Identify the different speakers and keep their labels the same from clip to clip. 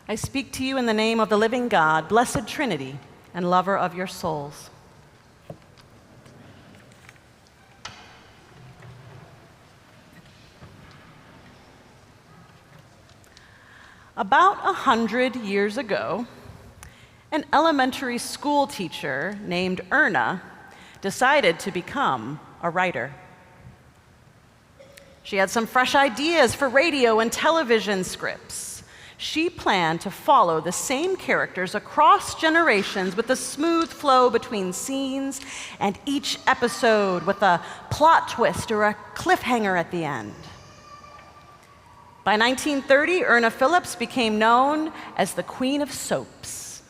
Speaker 1: I speak to you in the name of the living God, blessed Trinity, and lover of your souls. About 100 years ago, an elementary school teacher named Erna decided to become a writer. She had some fresh ideas for radio and television scripts. She planned to follow the same characters across generations with a smooth flow between scenes, and each episode with a plot twist or a cliffhanger at the end. By 1930, Erna Phillips became known as the Queen of Soaps.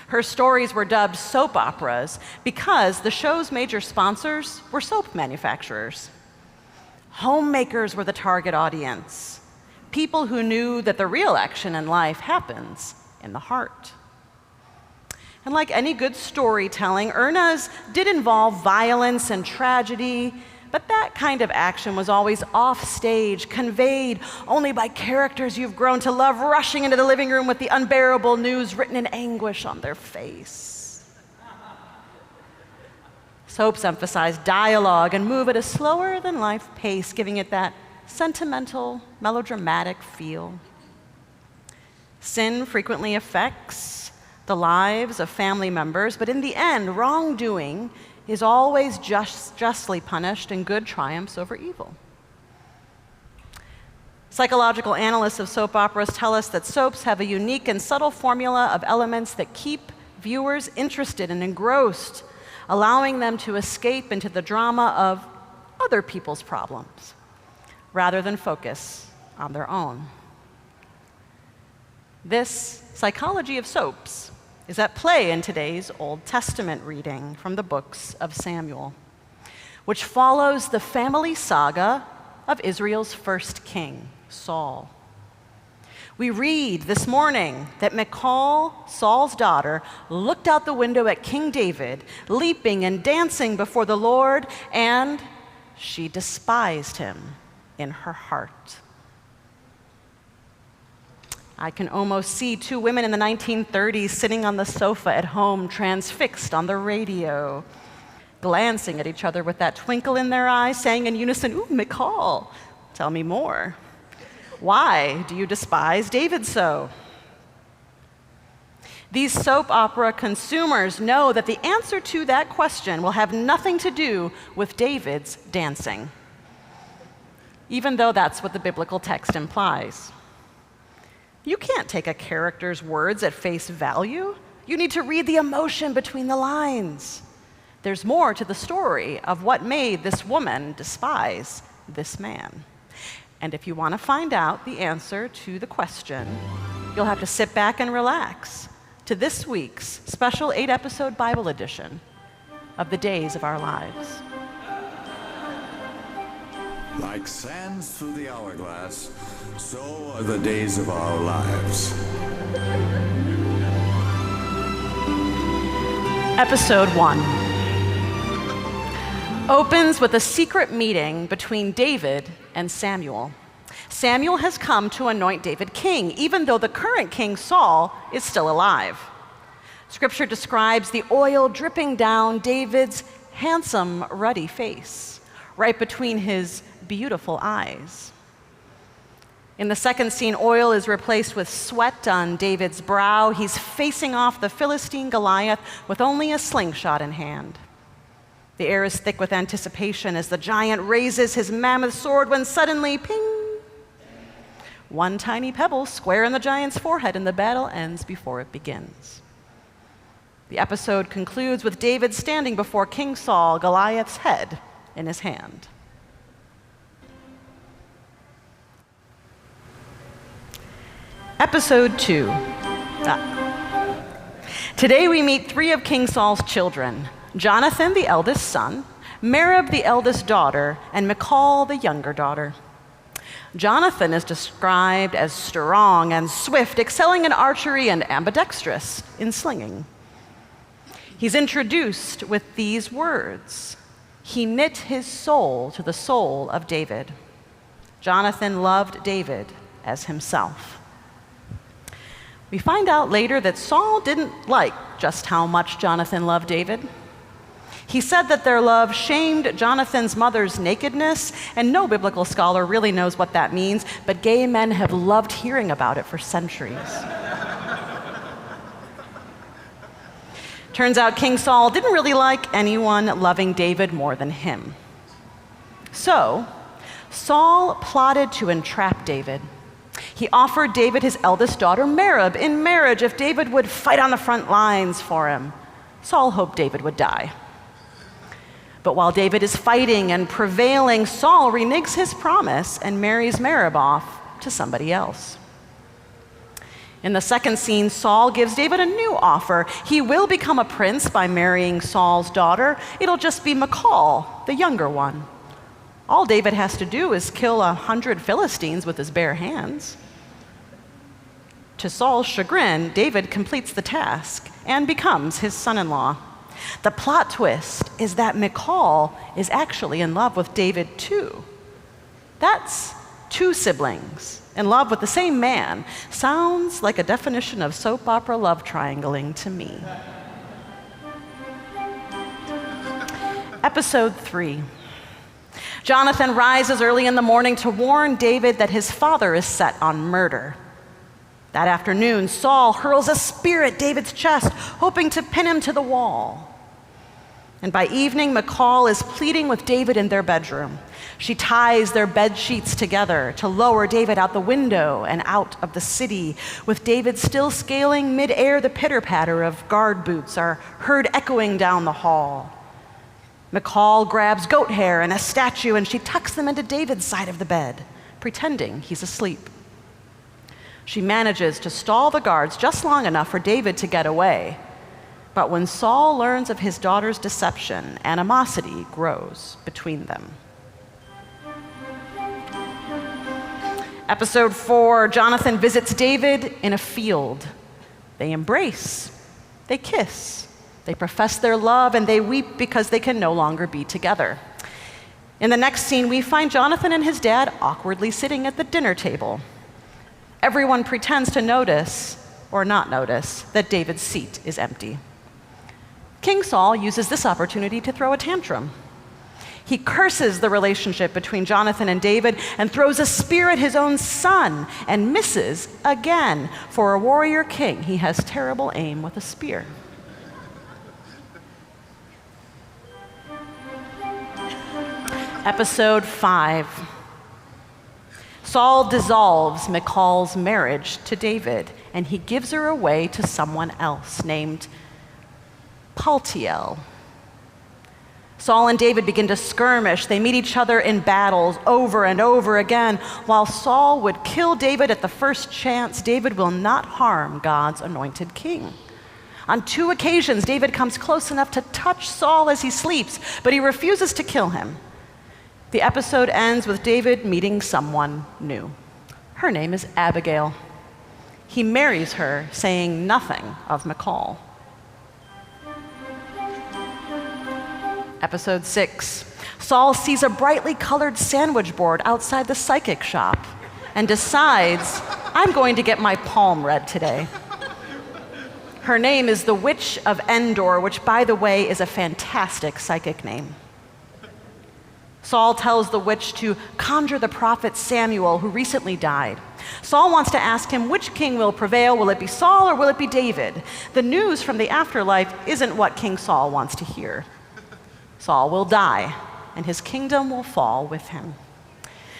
Speaker 1: Her stories were dubbed soap operas because the show's major sponsors were soap manufacturers. Homemakers were the target audience, people who knew that the real action in life happens in the heart. And like any good storytelling, Erna's did involve violence and tragedy, but that kind of action was always off-stage, conveyed only by characters you've grown to love rushing into the living room with the unbearable news written in anguish on their face. Soaps emphasize dialogue and move at a slower-than-life pace, giving it that sentimental, melodramatic feel. Sin frequently affects the lives of family members, but in the end, wrongdoing is always justly punished and good triumphs over evil. Psychological analysts of soap operas tell us that soaps have a unique and subtle formula of elements that keep viewers interested and engrossed, allowing them to escape into the drama of other people's problems rather than focus on their own. This psychology of soaps is at play in today's Old Testament reading from the books of Samuel, which follows the family saga of Israel's first king, Saul. We read this morning that Michal, Saul's daughter, looked out the window at King David, leaping and dancing before the Lord, and she despised him in her heart. I can almost see two women in the 1930s sitting on the sofa at home, transfixed on the radio, glancing at each other with that twinkle in their eyes, saying in unison, "Ooh, Michal, tell me more. Why do you despise David so?" These soap opera consumers know that the answer to that question will have nothing to do with David's dancing, even though that's what the biblical text implies. You can't take a character's words at face value. You need to read the emotion between the lines. There's more to the story of what made this woman despise this man. And if you want to find out the answer to the question, you'll have to sit back and relax to this week's special 8-episode Bible edition of The Days of Our Lives.
Speaker 2: Like sands through the hourglass, so are the days of our lives.
Speaker 1: Episode 1 opens with a secret meeting between David and Samuel. Samuel has come to anoint David king, even though the current king, Saul, is still alive. Scripture describes the oil dripping down David's handsome, ruddy face, right between his beautiful eyes. In the second scene, oil is replaced with sweat on David's brow. He's facing off the Philistine Goliath with only a slingshot in hand. The air is thick with anticipation as the giant raises his mammoth sword when suddenly, ping! One tiny pebble square in the giant's forehead, and the battle ends before it begins. The episode concludes with David standing before King Saul, Goliath's head in his hand. Episode 2. Today we meet 3 of King Saul's children: Jonathan, the eldest son, Merab, the eldest daughter, and Michal, the younger daughter. Jonathan is described as strong and swift, excelling in archery and ambidextrous in slinging. He's introduced with these words: "He knit his soul to the soul of David." Jonathan loved David as himself. We find out later that Saul didn't like just how much Jonathan loved David. He said that their love shamed Jonathan's mother's nakedness, and no biblical scholar really knows what that means, but gay men have loved hearing about it for centuries. Turns out King Saul didn't really like anyone loving David more than him. So, Saul plotted to entrap David. He offered David his eldest daughter, Merab, in marriage if David would fight on the front lines for him. Saul hoped David would die. But while David is fighting and prevailing, Saul reneges his promise and marries Merab off to somebody else. In the second scene, Saul gives David a new offer. He will become a prince by marrying Saul's daughter. It'll just be Michal, the younger one. All David has to do is kill 100 Philistines with his bare hands. To Saul's chagrin, David completes the task and becomes his son-in-law. The plot twist is that Michal is actually in love with David too. That's two siblings in love with the same man. Sounds like a definition of soap opera love triangling to me. Episode 3. Jonathan rises early in the morning to warn David that his father is set on murder. That afternoon, Saul hurls a spear at David's chest, hoping to pin him to the wall. And by evening, Michal is pleading with David in their bedroom. She ties their bed sheets together to lower David out the window and out of the city. With David still scaling midair, the pitter-patter of guard boots are heard echoing down the hall. Michal grabs goat hair and a statue, and she tucks them into David's side of the bed, pretending he's asleep. She manages to stall the guards just long enough for David to get away. But when Saul learns of his daughter's deception, animosity grows between them. Episode 4, Jonathan visits David in a field. They embrace, they kiss, they profess their love, and they weep because they can no longer be together. In the next scene, we find Jonathan and his dad awkwardly sitting at the dinner table. Everyone pretends to notice, or not notice, that David's seat is empty. King Saul uses this opportunity to throw a tantrum. He curses the relationship between Jonathan and David and throws a spear at his own son and misses again. For a warrior king, he has terrible aim with a spear. Episode 5. Saul dissolves Michal's marriage to David, and he gives her away to someone else named Paltiel. Saul and David begin to skirmish. They meet each other in battles over and over again. While Saul would kill David at the first chance, David will not harm God's anointed king. On 2 occasions, David comes close enough to touch Saul as he sleeps, but he refuses to kill him. The episode ends with David meeting someone new. Her name is Abigail. He marries her, saying nothing of Michal. Episode 6. Saul sees a brightly colored sandwich board outside the psychic shop and decides, I'm going to get my palm read today. Her name is the Witch of Endor, which, by the way, is a fantastic psychic name. Saul tells the witch to conjure the prophet Samuel, who recently died. Saul wants to ask him which king will prevail. Will it be Saul or will it be David? The news from the afterlife isn't what King Saul wants to hear. Saul will die, and his kingdom will fall with him.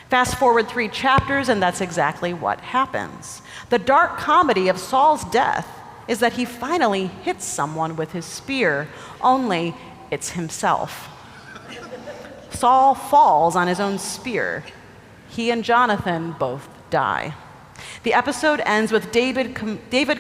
Speaker 1: Fast forward 3 chapters, and that's exactly what happens. The dark comedy of Saul's death is that he finally hits someone with his spear, only it's himself. Saul falls on his own spear. He and Jonathan both die. The episode ends with David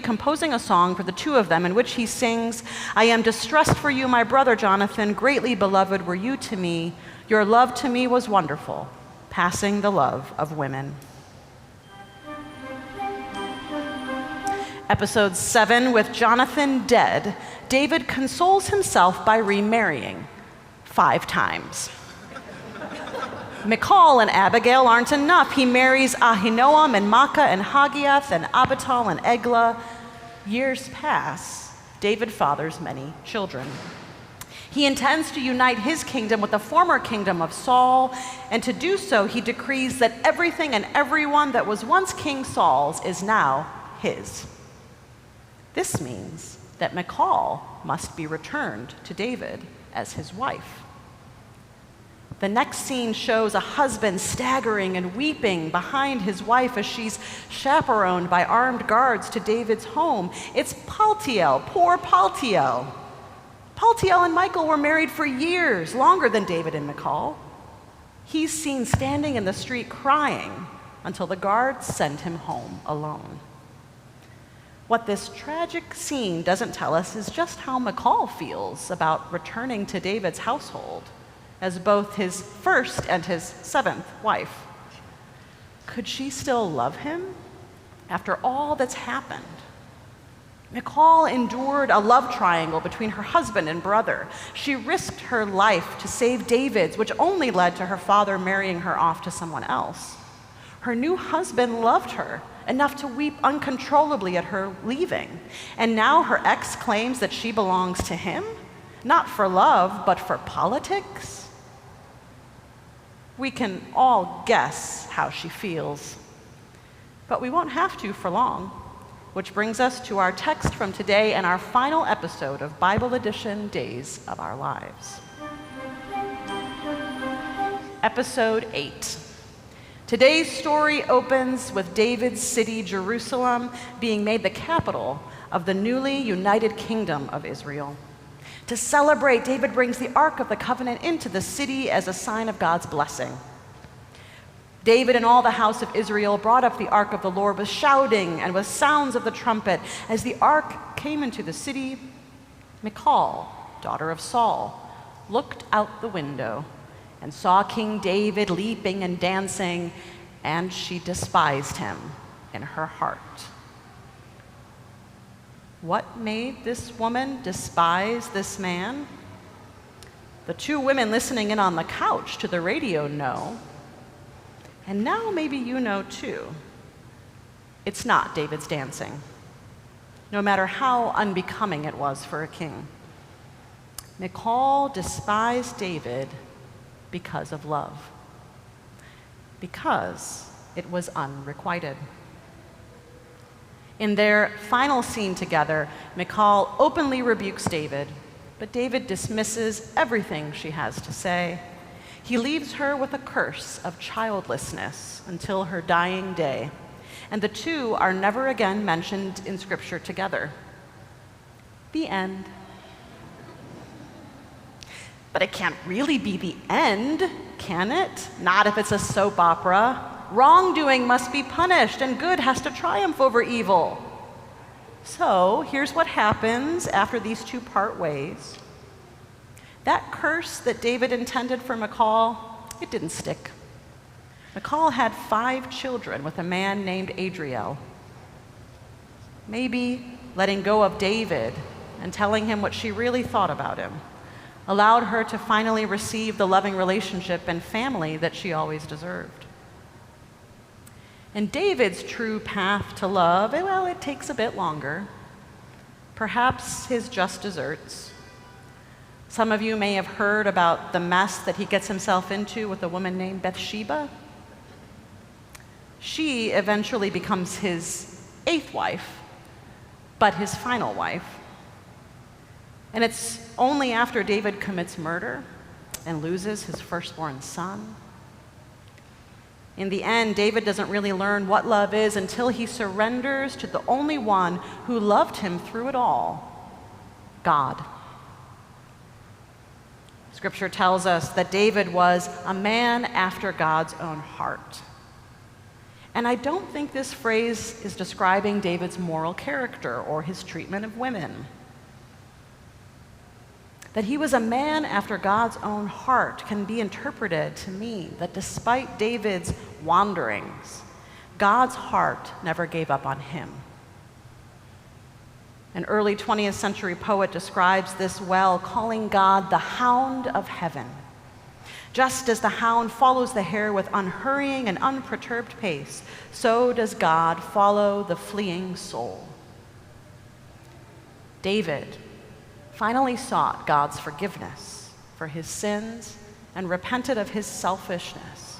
Speaker 1: composing a song for the 2 of them in which he sings, I am distressed for you, my brother Jonathan, greatly beloved were you to me. Your love to me was wonderful, passing the love of women. Episode 7, with Jonathan dead, David consoles himself by remarrying 5 times. Michal and Abigail aren't enough. He marries Ahinoam and Maacah and Hagiath and Abital and Eglah. years pass, David fathers many children. He intends to unite his kingdom with the former kingdom of Saul, and to do so, he decrees that everything and everyone that was once King Saul's is now his. This means that Michal must be returned to David as his wife. The next scene shows a husband staggering and weeping behind his wife as she's chaperoned by armed guards to David's home. It's Paltiel, poor Paltiel. Paltiel and Michal were married for years, longer than David and Michal. He's seen standing in the street crying until the guards send him home alone. What this tragic scene doesn't tell us is just how Michal feels about returning to David's household as both his first and his seventh wife. Could she still love him after all that's happened? Michal endured a love triangle between her husband and brother. She risked her life to save David's, which only led to her father marrying her off to someone else. Her new husband loved her enough to weep uncontrollably at her leaving. And now her ex claims that she belongs to him, not for love, but for politics. We can all guess how she feels, but we won't have to for long, which brings us to our text from today and our final episode of Bible Edition Days of Our Lives. Episode 8. Today's story opens with David's city, Jerusalem, being made the capital of the newly united kingdom of Israel. To celebrate, David brings the Ark of the Covenant into the city as a sign of God's blessing. David and all the house of Israel brought up the Ark of the Lord with shouting and with sounds of the trumpet. As the Ark came into the city, Michal, daughter of Saul, looked out the window and saw King David leaping and dancing, and she despised him in her heart. What made this woman despise this man? The two women listening in on the couch to the radio know. And now maybe you know too. It's not David's dancing, no matter how unbecoming it was for a king. Michal despised David because of love, because it was unrequited. In their final scene together, Michal openly rebukes David, but David dismisses everything she has to say. He leaves her with a curse of childlessness until her dying day, and the two are never again mentioned in Scripture together. The end. But it can't really be the end, can it? Not if it's a soap opera. Wrongdoing must be punished, and good has to triumph over evil. So here's what happens after these two part ways. That curse that David intended for Michal, it didn't stick. Michal had 5 children with a man named Adriel. Maybe letting go of David and telling him what she really thought about him allowed her to finally receive the loving relationship and family that she always deserved. And David's true path to love, well, it takes a bit longer. Perhaps his just desserts. Some of you may have heard about the mess that he gets himself into with a woman named Bathsheba. She eventually becomes his 8th wife, but his final wife. And it's only after David commits murder and loses his firstborn son. In the end, David doesn't really learn what love is until he surrenders to the only one who loved him through it all, God. Scripture tells us that David was a man after God's own heart. And I don't think this phrase is describing David's moral character or his treatment of women. That he was a man after God's own heart can be interpreted to mean that despite David's wanderings, God's heart never gave up on him. An early 20th century poet describes this well, calling God the hound of heaven. Just as the hound follows the hare with unhurrying and unperturbed pace, so does God follow the fleeing soul. David finally sought God's forgiveness for his sins and repented of his selfishness.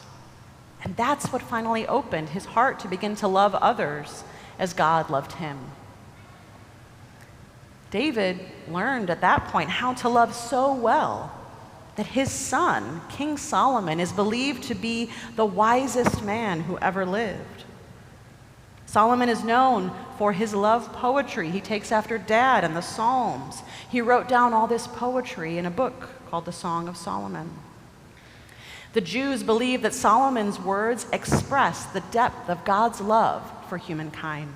Speaker 1: And that's what finally opened his heart to begin to love others as God loved him. David learned at that point how to love so well that his son, King Solomon, is believed to be the wisest man who ever lived. Solomon is known for his love poetry. He takes after Dad and the Psalms. He wrote down all this poetry in a book called the Song of Solomon. The Jews believe that Solomon's words express the depth of God's love for humankind.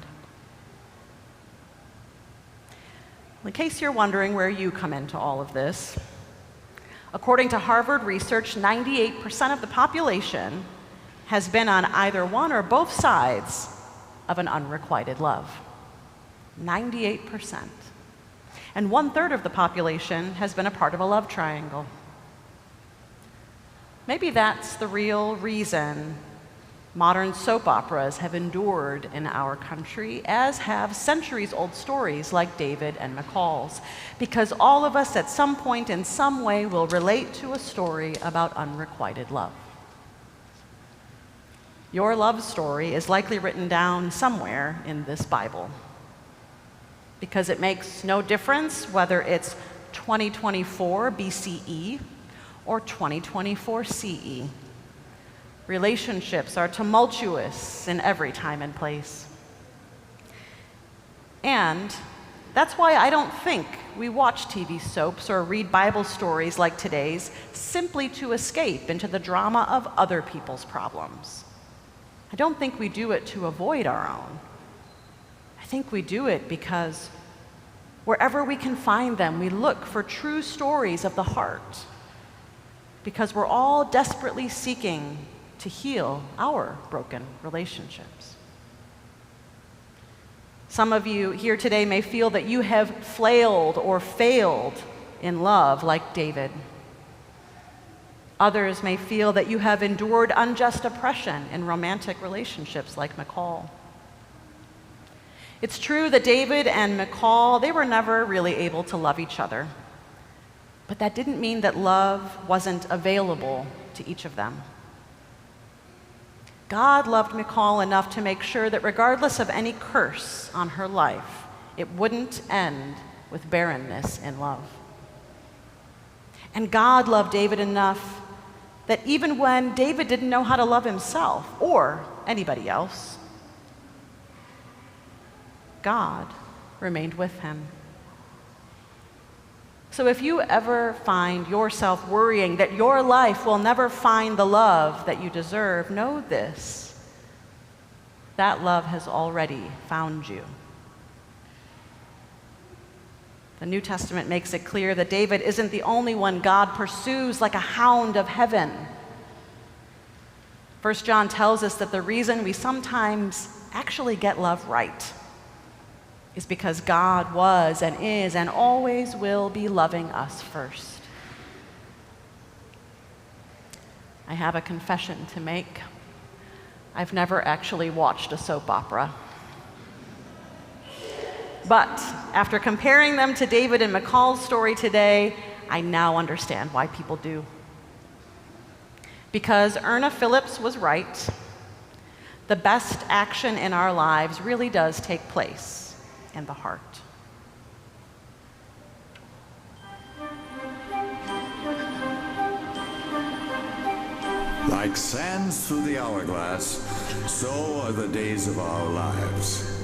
Speaker 1: In case you're wondering where you come into all of this, according to Harvard research, 98% of the population has been on either one or both sides of an unrequited love. 98%. And 1/3 of the population has been a part of a love triangle. Maybe that's the real reason modern soap operas have endured in our country, as have centuries-old stories like David and Michal's, because all of us at some point in some way will relate to a story about unrequited love. Your love story is likely written down somewhere in this Bible, because it makes no difference whether it's 2024 BCE or 2024 CE. Relationships are tumultuous in every time and place. And that's why I don't think we watch TV soaps or read Bible stories like today's simply to escape into the drama of other people's problems. I don't think we do it to avoid our own. I think we do it because wherever we can find them, we look for true stories of the heart, because we're all desperately seeking to heal our broken relationships. Some of you here today may feel that you have flailed or failed in love like David. Others may feel that you have endured unjust oppression in romantic relationships like Michal. It's true that David and Michal, they were never really able to love each other. But that didn't mean that love wasn't available to each of them. God loved Michal enough to make sure that regardless of any curse on her life, it wouldn't end with barrenness in love. And God loved David enough that even when David didn't know how to love himself or anybody else, God remained with him. So if you ever find yourself worrying that your life will never find the love that you deserve, know this: that love has already found you. The New Testament makes it clear that David isn't the only one God pursues like a hound of heaven. 1 John tells us that the reason we sometimes actually get love right is because God was and is and always will be loving us first. I have a confession to make. I've never actually watched a soap opera. But after comparing them to David and Michal's story today, I now understand why people do. Because Erna Phillips was right. The best action in our lives really does take place in the heart.
Speaker 2: Like sands through the hourglass, so are the days of our lives.